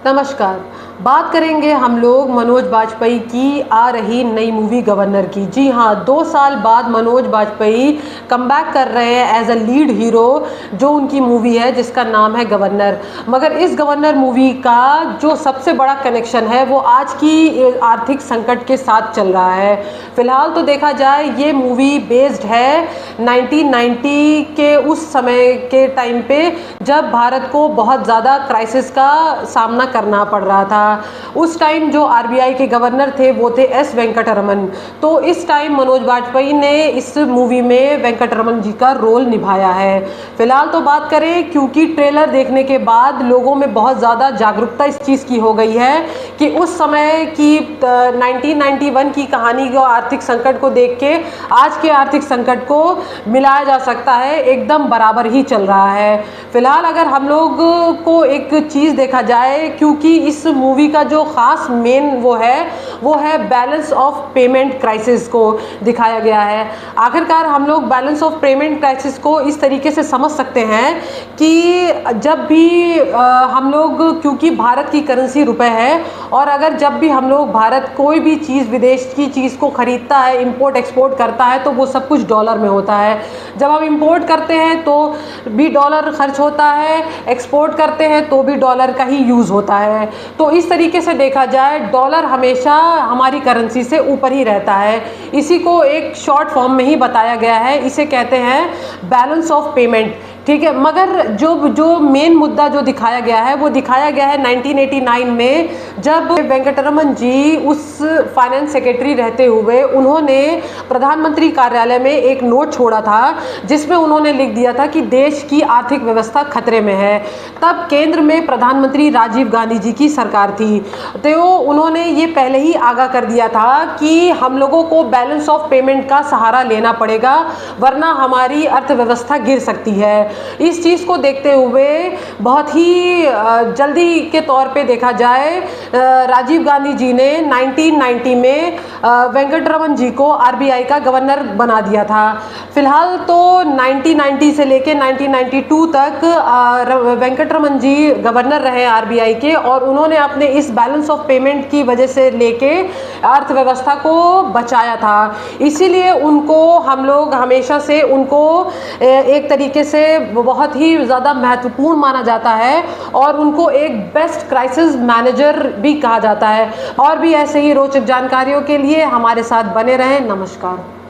नमस्कार। बात करेंगे हम लोग मनोज बाजपेयी की आ रही नई मूवी गवर्नर की। जी हाँ, 2 साल बाद मनोज बाजपेयी कमबैक कर रहे हैं एज अ लीड हीरो, जो उनकी मूवी है जिसका नाम है गवर्नर। मगर इस गवर्नर मूवी का जो सबसे बड़ा कनेक्शन है वो आज की आर्थिक संकट के साथ चल रहा है। फिलहाल तो देखा जाए ये मूवी बेस्ड है 1990 के उस समय के टाइम पे, जब भारत को बहुत ज़्यादा क्राइसिस का सामना करना पड़ रहा था। उस टाइम जो आरबीआई के गवर्नर थे वो थे एस वेंकटरमन। तो इस टाइम मनोज बाजपेयी ने इस मूवी में वेंकटरमन जी का रोल निभाया है। फिलहाल तो बात करें, क्योंकि ट्रेलर देखने के बाद लोगों में बहुत ज़्यादा जागरूकता इस चीज़ की हो गई है कि उस समय की 1991 की कहानी को, आर्थिक संकट को देख के आज के आर्थिक संकट को मिलाया जा सकता है, एकदम बराबर ही चल रहा है। फिलहाल अगर हम लोग को एक चीज़ देखा जाए, क्योंकि इस मूवी का जो ख़ास मेन वो है बैलेंस ऑफ पेमेंट क्राइसिस को दिखाया गया है। आखिरकार हम लोग बैलेंस ऑफ पेमेंट क्राइसिस को इस तरीके से समझ सकते हैं कि जब भी हम लोग, क्योंकि भारत की करेंसी रुपए है, और अगर जब भी हम लोग भारत कोई भी चीज़, विदेश की चीज़ को ख़रीदता है, इंपोर्ट एक्सपोर्ट करता है, तो वो सब कुछ डॉलर में होता है। जब हम इंपोर्ट करते हैं तो भी डॉलर खर्च होता है, एक्सपोर्ट करते हैं तो भी डॉलर का ही यूज़ होता है। तो इस तरीके से देखा जाए, डॉलर हमेशा हमारी करेंसी से ऊपर ही रहता है। इसी को एक शॉर्ट फॉर्म में ही बताया गया है, इसे कहते हैं बैलेंस ऑफ पेमेंट। ठीक है, मगर जो मेन मुद्दा जो दिखाया गया है वो दिखाया गया है 1989 में, जब वेंकटरमन जी उस फाइनेंस सेक्रेटरी रहते हुए उन्होंने प्रधानमंत्री कार्यालय में एक नोट छोड़ा था, जिसमें उन्होंने लिख दिया था कि देश की आर्थिक व्यवस्था खतरे में है। तब केंद्र में प्रधानमंत्री राजीव गांधी जी की सरकार थी, तो उन्होंने ये पहले ही आगाह कर दिया था कि हम लोगों को बैलेंस ऑफ पेमेंट का सहारा लेना पड़ेगा, वरना हमारी अर्थव्यवस्था गिर सकती है। इस चीज़ को देखते हुए बहुत ही जल्दी के तौर पे देखा जाए, राजीव गांधी जी ने 1990 में वेंकटरमन जी को आरबीआई का गवर्नर बना दिया था। फिलहाल तो 1990 से लेके 1992 तक वेंकटरमन जी गवर्नर रहे आरबीआई के, और उन्होंने अपने इस बैलेंस ऑफ पेमेंट की वजह से लेके अर्थव्यवस्था को बचाया था। इसीलिए उनको हम लोग हमेशा से उनको एक तरीके से बहुत ही ज़्यादा महत्वपूर्ण माना जाता है, और उनको एक बेस्ट क्राइसिस मैनेजर भी कहा जाता है। और भी ऐसे ही रोचक जानकारियों के लिए हमारे साथ बने रहें। नमस्कार।